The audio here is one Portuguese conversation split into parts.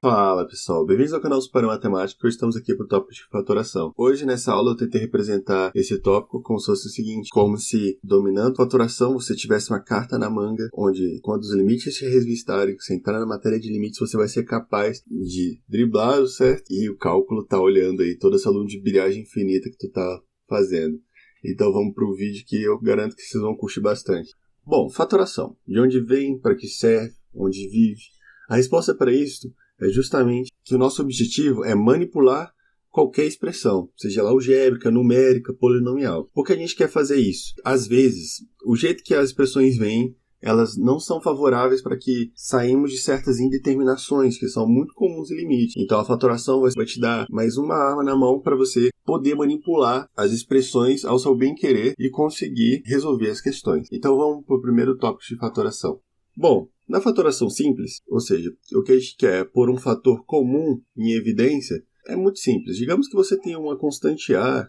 Fala pessoal, bem-vindos ao canal Super Matemática. Hoje estamos aqui para o tópico de fatoração. Hoje nessa aula eu tentei representar esse tópico como se fosse o seguinte: como se dominando fatoração você tivesse uma carta na manga, onde quando os limites se revistarem, você entrar na matéria de limites, você vai ser capaz de driblar, certo? E o cálculo tá olhando aí toda essa ludibriagem infinita que tu tá fazendo. Então vamos pro vídeo que eu garanto que vocês vão curtir bastante. Bom, fatoração. De onde vem, para que serve, onde vive? A resposta para isso é justamente que o nosso objetivo é manipular qualquer expressão, seja ela algébrica, numérica, polinomial. Por que a gente quer fazer isso? Às vezes, o jeito que as expressões vêm, elas não são favoráveis para que saímos de certas indeterminações, que são muito comuns em limite. Então a fatoração vai te dar mais uma arma na mão para você poder manipular as expressões ao seu bem querer e conseguir resolver as questões. Então vamos para o primeiro tópico de fatoração. Bom, na fatoração simples, ou seja, o que a gente quer é pôr um fator comum em evidência, é muito simples. Digamos que você tenha uma constante A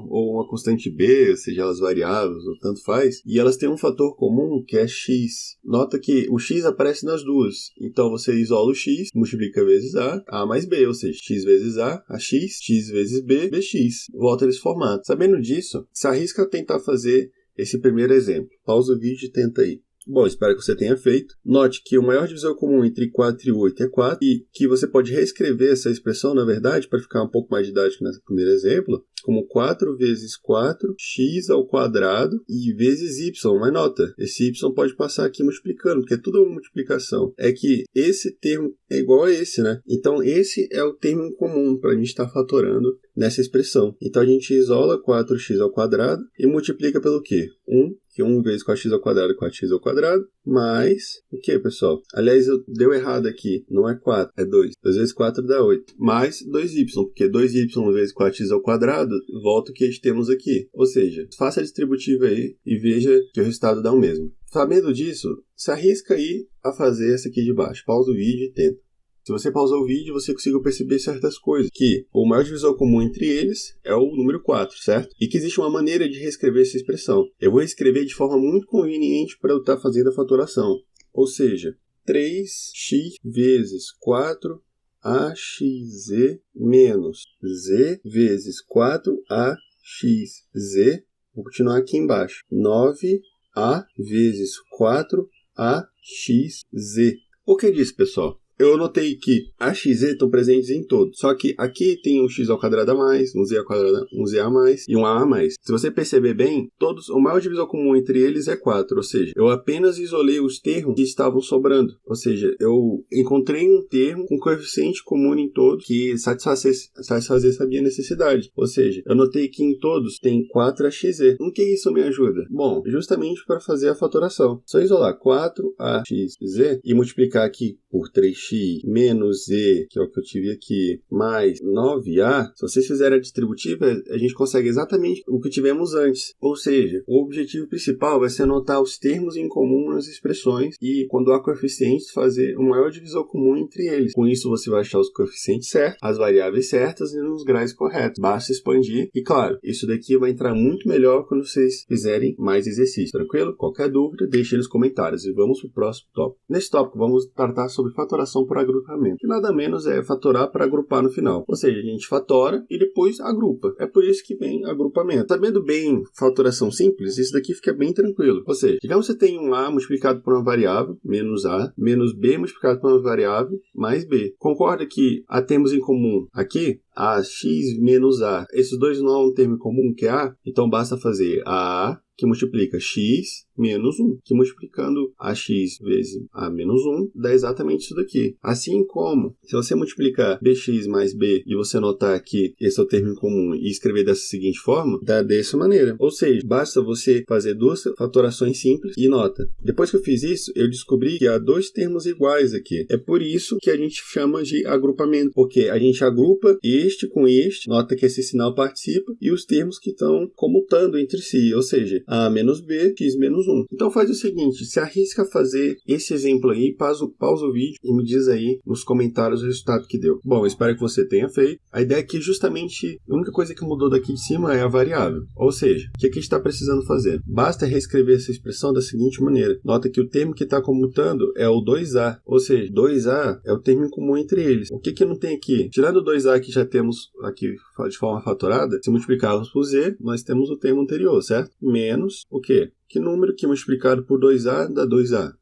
ou uma constante B, seja elas variáveis ou tanto faz, e elas têm um fator comum que é x. Nota que o x aparece nas duas. Então você isola o x, multiplica vezes A mais B, ou seja, x vezes A x, x vezes B, bx. Volta nesse formato. Sabendo disso, se arrisca a tentar fazer esse primeiro exemplo. Pausa o vídeo e tenta aí. Bom, espero que você tenha feito. Note que o maior divisor comum entre 4 e 8 é 4 e que você pode reescrever essa expressão, na verdade, para ficar um pouco mais didático nesse primeiro exemplo, como 4 vezes 4, x ao quadrado e vezes y. Mas nota, esse y pode passar aqui multiplicando, porque é tudo uma multiplicação. É que esse termo é igual a esse, né? Então, esse é o termo comum para a gente estar fatorando nessa expressão. Então, a gente isola 4x ao quadrado e multiplica pelo quê? 1. Que 1 vezes 4x ao quadrado é 4x ao quadrado, mais o que, pessoal? Aliás, deu errado aqui, não é 4, é 2. 2 vezes 4 dá 8. Mais 2y, porque 2y vezes 4x ao quadrado volta o que a gente temos aqui. Ou seja, faça a distributiva aí e veja que o resultado dá o mesmo. Sabendo disso, se arrisca aí a fazer essa aqui de baixo. Pausa o vídeo e tenta. Se você pausar o vídeo, você consegue perceber certas coisas. Que o maior divisor comum entre eles é o número 4, certo? E que existe uma maneira de reescrever essa expressão. Eu vou reescrever de forma muito conveniente para eu estar fazendo a fatoração. Ou seja, 3x vezes 4 AXZ menos Z vezes 4AXZ. Vou continuar aqui embaixo. 9A vezes 4AXZ. O que diz, pessoal? Eu notei que A e Z estão presentes em todos. Só que aqui tem um x ao quadrado a mais, um z ao quadrado, um z a mais e um a mais. Se você perceber bem, o maior divisor comum entre eles é 4. Ou seja, eu apenas isolei os termos que estavam sobrando. Ou seja, eu encontrei um termo com coeficiente comum em todos que satisfazesse a minha necessidade. Ou seja, eu notei que em todos tem 4AXZ. O que isso me ajuda? Bom, justamente para fazer a fatoração. Só isolar 4AXZ e multiplicar aqui por 3x menos z, que é o que eu tive aqui, mais 9a, se vocês fizerem a distributiva, a gente consegue exatamente o que tivemos antes. Ou seja, o objetivo principal vai ser anotar os termos em comum nas expressões e, quando há coeficientes, fazer o maior divisor comum entre eles. Com isso, você vai achar os coeficientes certos, as variáveis certas e nos graus corretos. Basta expandir e, claro, isso daqui vai entrar muito melhor quando vocês fizerem mais exercícios. Tranquilo? Qualquer dúvida, deixe nos comentários e vamos para o próximo tópico. Nesse tópico, vamos tratar sobre fatoração por agrupamento, que nada menos é fatorar para agrupar no final. Ou seja, a gente fatora e depois agrupa. É por isso que vem agrupamento. Sabendo bem fatoração simples, isso daqui fica bem tranquilo. Ou seja, digamos que você tem um A multiplicado por uma variável, menos A, menos B multiplicado por uma variável, mais B. Concorda que há termos em comum aqui? AX menos A. Esses dois não há um termo em comum que é A? Então basta fazer A que multiplica x menos 1, que multiplicando ax vezes a menos 1 dá exatamente isso daqui. Assim como, se você multiplicar bx mais b e você notar que esse é o termo em comum e escrever dessa seguinte forma, dá dessa maneira. Ou seja, basta você fazer duas fatorações simples e nota. Depois que eu fiz isso, eu descobri que há dois termos iguais aqui. É por isso que a gente chama de agrupamento, porque a gente agrupa este com este, nota que esse sinal participa, e os termos que estão comutando entre si, ou seja, A menos B, X menos 1. Então faz o seguinte, se arrisca a fazer esse exemplo aí, pausa o vídeo e me diz aí nos comentários o resultado que deu. Bom, espero que você tenha feito. A ideia aqui justamente, a única coisa que mudou daqui de cima é a variável. Ou seja, o que a gente está precisando fazer? Basta reescrever essa expressão da seguinte maneira. Nota que o termo que está comutando é o 2A, ou seja, 2A é o termo em comum entre eles. O que não tem aqui? Tirando o 2A que já temos aqui de forma fatorada, se multiplicarmos por Z, nós temos o termo anterior, certo? Menos o quê? Que número que multiplicado por 2A dá 2A?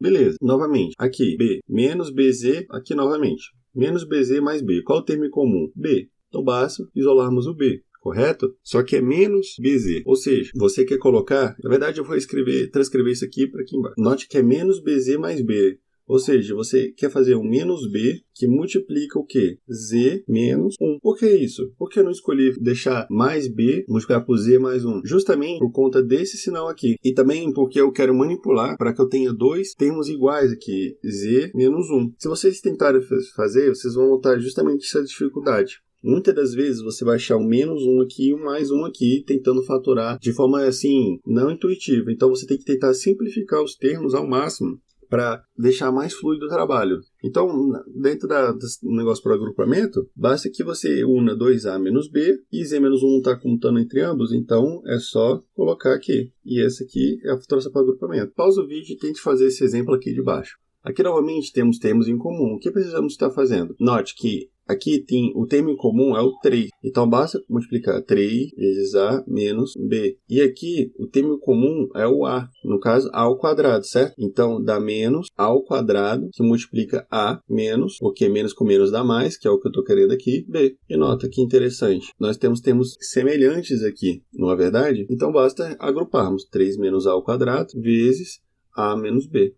Beleza, novamente, aqui, B menos BZ, aqui novamente, menos BZ mais B. Qual o termo em comum? B. Então basta isolarmos o B, correto? Só que é menos BZ, ou seja, você quer colocar, na verdade eu vou transcrever isso aqui para aqui embaixo. Note que é menos BZ mais B. Ou seja, você quer fazer um menos B que multiplica o quê? Z menos 1. Por que isso? Por que eu não escolhi deixar mais B multiplicar por Z mais 1? Justamente por conta desse sinal aqui. E também porque eu quero manipular para que eu tenha dois termos iguais aqui. Z menos 1. Se vocês tentarem fazer, vocês vão notar justamente essa dificuldade. Muitas das vezes você vai achar um menos 1 aqui e um mais 1 aqui, tentando fatorar de forma assim, não intuitiva. Então você tem que tentar simplificar os termos ao máximo para deixar mais fluido o trabalho. Então, dentro do negócio para agrupamento, basta que você una 2A menos B, e Z menos 1 não está contando entre ambos, então é só colocar aqui. E essa aqui é a fatoração para agrupamento. Pausa o vídeo e tente fazer esse exemplo aqui de baixo. Aqui, novamente, temos termos em comum. O que precisamos estar fazendo? Note que aqui tem o termo em comum é o 3. Então, basta multiplicar 3 vezes A menos B. E aqui, o termo em comum é o A. No caso, A ao quadrado, certo? Então, dá menos A ao quadrado, que multiplica A menos, porque menos com menos dá mais, que é o que eu estou querendo aqui, B. E nota que interessante. Nós temos termos semelhantes aqui, não é verdade? Então, basta agruparmos 3 menos A ao quadrado vezes A menos B.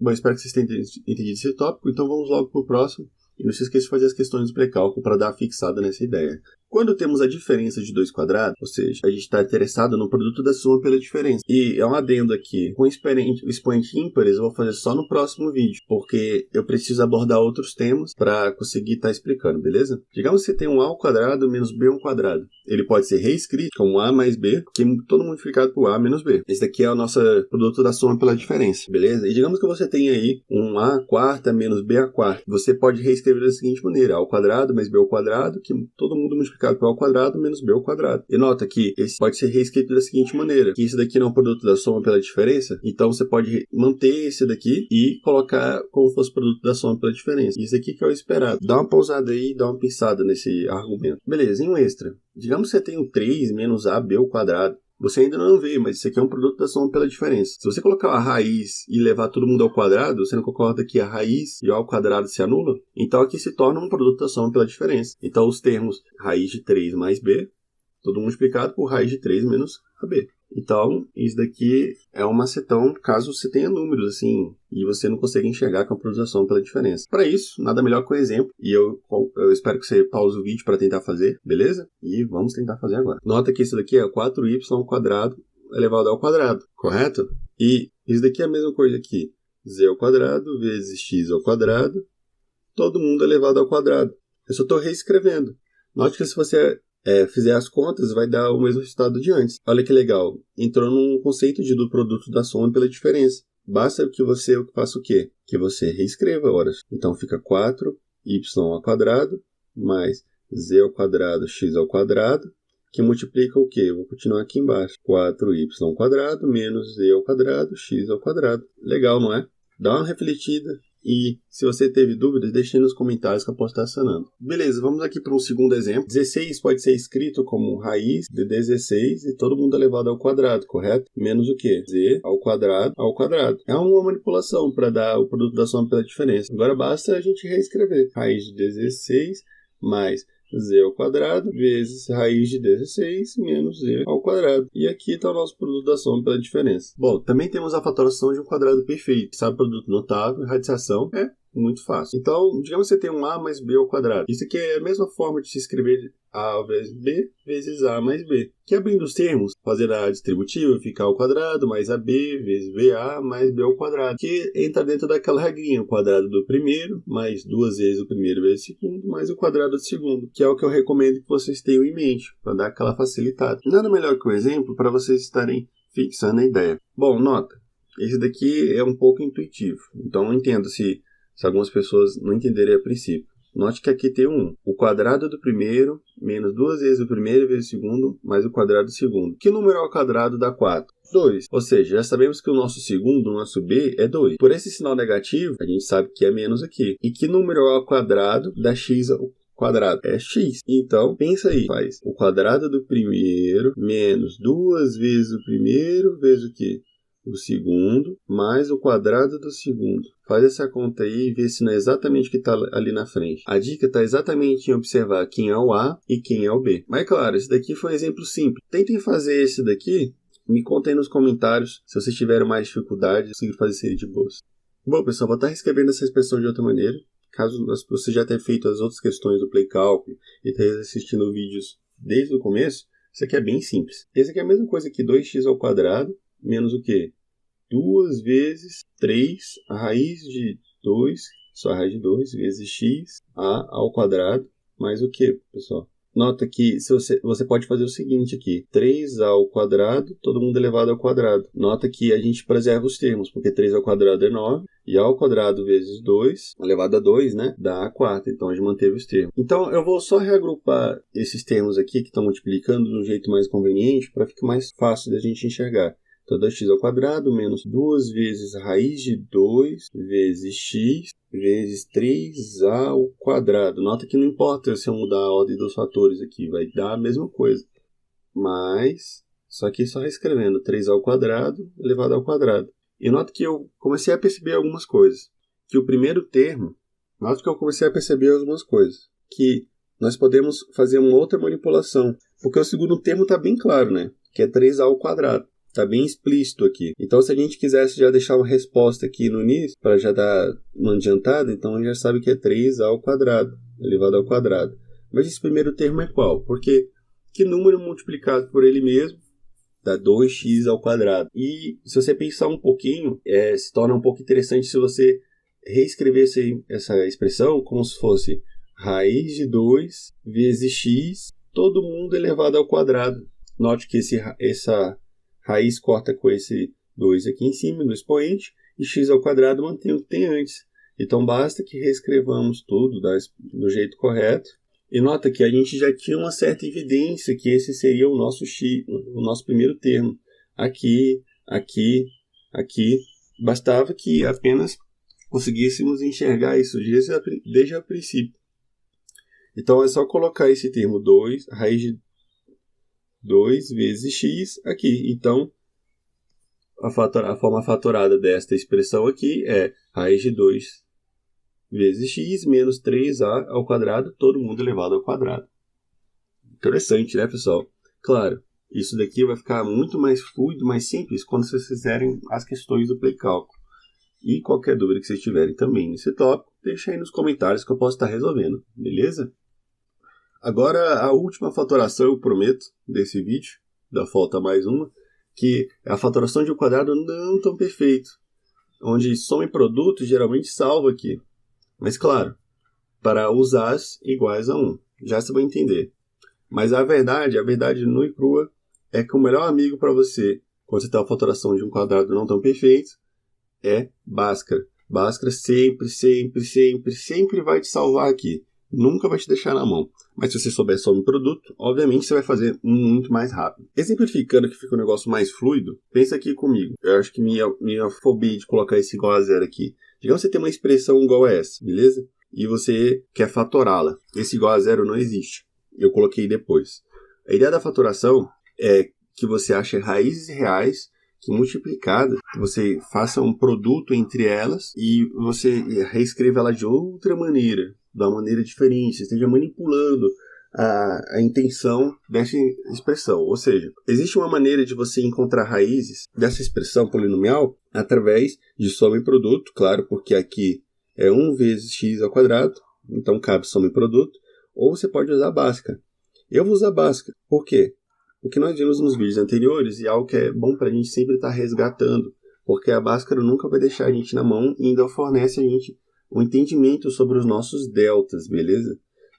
Bom, espero que vocês tenham entendido esse tópico, então vamos logo para o próximo. E não se esqueça de fazer as questões do pré-cálculo para dar fixada nessa ideia. Quando temos a diferença de dois quadrados, ou seja, a gente está interessado no produto da soma pela diferença. E é um adendo aqui, com expoente ímpares eu vou fazer só no próximo vídeo, porque eu preciso abordar outros temas para conseguir estar explicando, beleza? Digamos que você tem um A ao quadrado menos B ao quadrado. Ele pode ser reescrito como A mais B, que é todo multiplicado por A menos B. Esse daqui é o nosso produto da soma pela diferença, beleza? E digamos que você tem aí um A quarta menos B a quarta. Você pode reescrever da seguinte maneira, A ao quadrado mais B ao quadrado, que todo mundo multiplicado por A ao quadrado menos B ao quadrado. E nota que esse pode ser reescrito da seguinte maneira, que isso daqui não é um produto da soma pela diferença, então você pode manter esse daqui e colocar como fosse produto da soma pela diferença. Isso aqui que é o esperado. Dá uma pausada aí e dá uma pensada nesse argumento. Beleza, em um extra. Digamos que você tem o 3 menos AB ao quadrado. Você ainda não vê, mas isso aqui é um produto da soma pela diferença. Se você colocar a raiz e levar todo mundo ao quadrado, você não concorda que a raiz e o ao quadrado se anulam? Então aqui se torna um produto da soma pela diferença. Então os termos raiz de 3 mais B, todo multiplicado por raiz de 3 menos AB. Então, isso daqui é uma macetão caso você tenha números assim e você não consegue enxergar com a produto da soma pela diferença. Para isso, nada melhor que um exemplo. E eu espero que você pause o vídeo para tentar fazer, beleza? E vamos tentar fazer agora. Nota que isso daqui é 4y ao quadrado elevado ao quadrado, correto? E isso daqui é a mesma coisa aqui. Z ao quadrado vezes x ao quadrado, todo mundo elevado ao quadrado. Eu só estou reescrevendo. Note que se você fizer as contas, vai dar o mesmo resultado de antes. Olha que legal. Entrou num conceito do produto da soma pela diferença. Basta que você faça o quê? Que você reescreva, horas. Então fica 4y ao quadrado mais z ao quadrado x ao quadrado, que multiplica o quê? Eu vou continuar aqui embaixo. 4y ao quadrado menos z ao quadrado x ao quadrado. Legal, não é? Dá uma refletida. E se você teve dúvidas, deixe nos comentários que eu posso estar sanando. Beleza, vamos aqui para um segundo exemplo. 16 pode ser escrito como raiz de 16 e todo mundo elevado ao quadrado, correto? Menos o quê? Z ao quadrado ao quadrado. É uma manipulação para dar o produto da soma pela diferença. Agora basta a gente reescrever. Raiz de 16 mais z ao quadrado vezes raiz de 16 menos z ao quadrado. E aqui está o nosso produto da soma pela diferença. Bom, também temos a fatoração de um quadrado perfeito. Sabe, produto notável, radiciação, muito fácil. Então, digamos que você tem um A mais B ao quadrado. Isso aqui é a mesma forma de se escrever A vezes B vezes A mais B. Que abrindo os termos, fazer a distributiva, fica A ao quadrado mais AB vezes BA mais B ao quadrado. Que entra dentro daquela regrinha, o quadrado do primeiro mais 2 vezes o primeiro vezes o segundo mais o quadrado do segundo. Que é o que eu recomendo que vocês tenham em mente, para dar aquela facilitada. Nada melhor que um exemplo para vocês estarem fixando a ideia. Bom, nota. Esse daqui é um pouco intuitivo. Então, não entendo se algumas pessoas não entenderem a princípio. Note que aqui tem um. O quadrado do primeiro menos 2 vezes o primeiro vezes o segundo mais o quadrado do segundo. Que número ao quadrado dá 4? 2. Ou seja, já sabemos que o nosso segundo, o nosso B, é 2. Por esse sinal negativo, a gente sabe que é menos aqui. E que número ao quadrado dá x ao quadrado? É x. Então, pensa aí. Faz o quadrado do primeiro menos 2 vezes o primeiro vezes o quê? O segundo, mais o quadrado do segundo. Faz essa conta aí e vê se não é exatamente o que está ali na frente. A dica está exatamente em observar quem é o A e quem é o B. Mas claro, esse daqui foi um exemplo simples. Tentem fazer esse daqui, me contem nos comentários se vocês tiverem mais dificuldade de conseguir fazer isso de boas. Bom, pessoal, vou estar reescrevendo essa expressão de outra maneira. Caso você já tenha feito as outras questões do Play Cálculo e esteja assistindo vídeos desde o começo, isso aqui é bem simples. Esse aqui é a mesma coisa que 2x ao quadrado menos o quê? 2 vezes 3, a raiz de 2, só a raiz de 2, vezes x, a ao quadrado, mais o quê, pessoal? Nota que se você pode fazer o seguinte aqui, 3a ao quadrado, todo mundo elevado ao quadrado. Nota que a gente preserva os termos, porque 3 ao quadrado é 9, e a ao quadrado vezes 2, elevado a 2, né, dá a quarta. Então a gente manteve os termos. Então eu vou só reagrupar esses termos aqui que estão multiplicando de um jeito mais conveniente, para ficar mais fácil da gente enxergar. Então, 2x ao quadrado menos 2 vezes a raiz de 2 vezes x vezes 3a ao quadrado. Nota que não importa se eu mudar a ordem dos fatores aqui, vai dar a mesma coisa. Mas, só que só reescrevendo 3a ao quadrado elevado ao quadrado. E nota que eu comecei a perceber algumas coisas. Que o primeiro termo, que nós podemos fazer uma outra manipulação. Porque o segundo termo está bem claro, né? Que é 3a ao quadrado. Está bem explícito aqui. Então, se a gente quisesse já deixar uma resposta aqui no início, para já dar uma adiantada, então a gente já sabe que é 3a ao quadrado, elevado ao quadrado. Mas esse primeiro termo é qual? Porque que número multiplicado por ele mesmo dá 2x ao quadrado. E se você pensar um pouquinho, se torna um pouco interessante se você reescrever essa expressão como se fosse raiz de 2 vezes x, todo mundo elevado ao quadrado. Note que essa raiz corta com esse 2 aqui em cima, no expoente, e x ao quadrado mantém o que tem antes. Então, basta que reescrevamos tudo do jeito correto. E nota que a gente já tinha uma certa evidência que esse seria o nosso x, o nosso primeiro termo. Aqui, aqui, aqui. Bastava que apenas conseguíssemos enxergar isso desde o princípio. Então, é só colocar esse termo 2, raiz de 2 vezes x aqui. Então, a forma fatorada desta expressão aqui é raiz de 2 vezes x menos 3a ao quadrado, todo mundo elevado ao quadrado. Interessante, né, pessoal? Claro, isso daqui vai ficar muito mais fluido, mais simples, quando vocês fizerem as questões do Play Cálculo. E qualquer dúvida que vocês tiverem também nesse tópico, deixa aí nos comentários que eu posso estar resolvendo, beleza? Agora, a última fatoração, eu prometo, desse vídeo, da falta mais uma, que é a fatoração de um quadrado não tão perfeito, onde soma e produto geralmente salva aqui. Mas, claro, para os A's iguais a 1. Já você vai entender. Mas a verdade nua e crua, é que o melhor amigo para você, quando você tem a fatoração de um quadrado não tão perfeito, é Bhaskara. Bhaskara sempre vai te salvar aqui. Nunca vai te deixar na mão. Mas se você souber soma e produto, obviamente você vai fazer muito mais rápido. Exemplificando que fica um negócio mais fluido, pensa aqui comigo. Eu acho que minha fobia de colocar esse igual a zero aqui. Digamos que você tem uma expressão igual a essa, beleza? E você quer fatorá-la. Esse igual a zero não existe. Eu coloquei depois. A ideia da fatoração é que você ache raízes reais que multiplicadas, você faça um produto entre elas e você reescreva ela de outra maneira, de uma maneira diferente, você esteja manipulando a intenção dessa expressão. Ou seja, existe uma maneira de você encontrar raízes dessa expressão polinomial através de soma e produto, claro, porque aqui é 1 vezes x ao quadrado, então cabe soma e produto, ou você pode usar a Bhaskara. Eu vou usar a Bhaskara. Por quê? Porque nós vimos nos vídeos anteriores, e algo que é bom para a gente sempre estar resgatando, porque a Bhaskara nunca vai deixar a gente na mão e ainda fornece a gente um entendimento sobre os nossos deltas, beleza?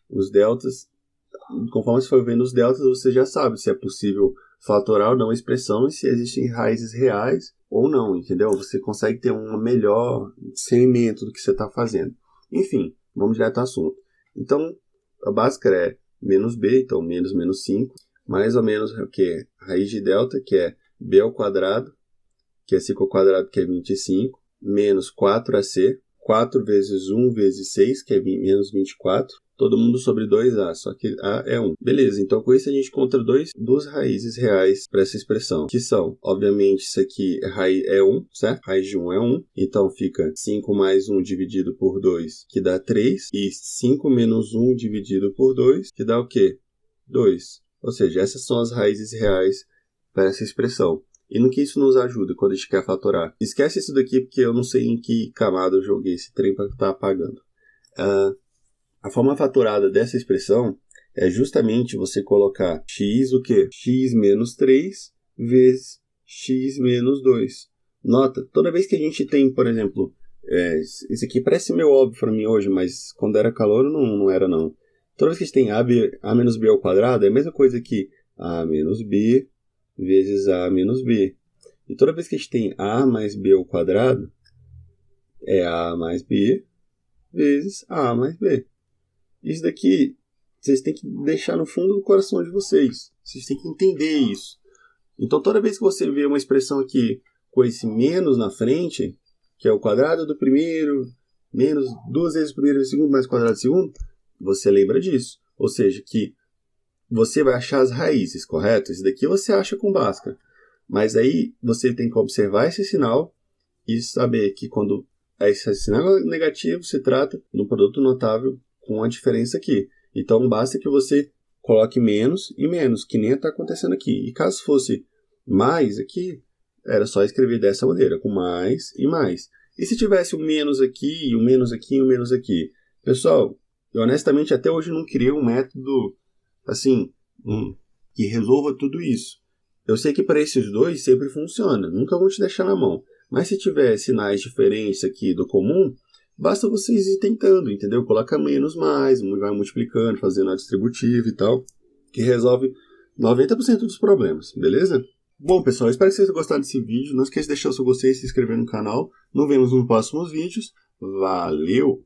Os deltas, conforme você for vendo os deltas, você já sabe se é possível fatorar ou não a expressão e se existem raízes reais ou não, entendeu? Você consegue ter um melhor discernimento do que você está fazendo. Enfim, vamos direto ao assunto. Então, a Bhaskara é menos b, então menos menos 5, mais ou menos o que? Raiz de delta, que é b ao quadrado, que é 5 ao quadrado, que é 25, menos 4ac, 4 vezes 1 vezes 6, que é menos 24, todo mundo sobre 2a, só que a é 1. Beleza, então com isso a gente encontra duas raízes reais para essa expressão, que são, obviamente, isso aqui é 1, certo? Raiz de 1 é 1, então fica 5 mais 1 dividido por 2, que dá 3, e 5 menos 1 dividido por 2, que dá o quê? 2. Ou seja, essas são as raízes reais para essa expressão. E no que isso nos ajuda quando a gente quer fatorar? Esquece isso daqui porque eu não sei em que camada eu joguei esse trem para estar apagando. A forma fatorada dessa expressão é justamente você colocar x o quê? X menos 3 vezes x menos 2. Nota, toda vez que a gente tem, por exemplo, isso aqui parece meio óbvio para mim hoje, mas quando era calor não era não. Toda vez que a gente tem a menos b ao quadrado, é a mesma coisa que a menos b vezes a menos b. E toda vez que a gente tem a mais b ao quadrado, é a mais b vezes a mais b. Isso daqui, vocês têm que deixar no fundo do coração de vocês. Vocês têm que entender isso. Então, toda vez que você vê uma expressão aqui com esse menos na frente, que é o quadrado do primeiro, menos 2 vezes o primeiro vezes o segundo, mais o quadrado do segundo, você lembra disso. Ou seja, que você vai achar as raízes, correto? Isso daqui você acha com Bhaskara. Mas aí você tem que observar esse sinal e saber que quando esse sinal é negativo, se trata de um produto notável com a diferença aqui. Então, basta que você coloque menos e menos, que nem está acontecendo aqui. E caso fosse mais aqui, era só escrever dessa maneira, com mais e mais. E se tivesse o menos aqui, o menos aqui e o menos aqui? Pessoal, eu honestamente até hoje não criei um método assim, que resolva tudo isso. Eu sei que para esses dois sempre funciona, nunca vou te deixar na mão. Mas se tiver sinais diferentes aqui do comum, basta vocês ir tentando, entendeu? Coloca menos mais, vai multiplicando, fazendo a distributiva e tal, que resolve 90% dos problemas, beleza? Bom, pessoal, espero que vocês tenham gostado desse vídeo. Não esqueça de deixar o seu gostei e se inscrever no canal. Nos vemos nos próximos vídeos. Valeu!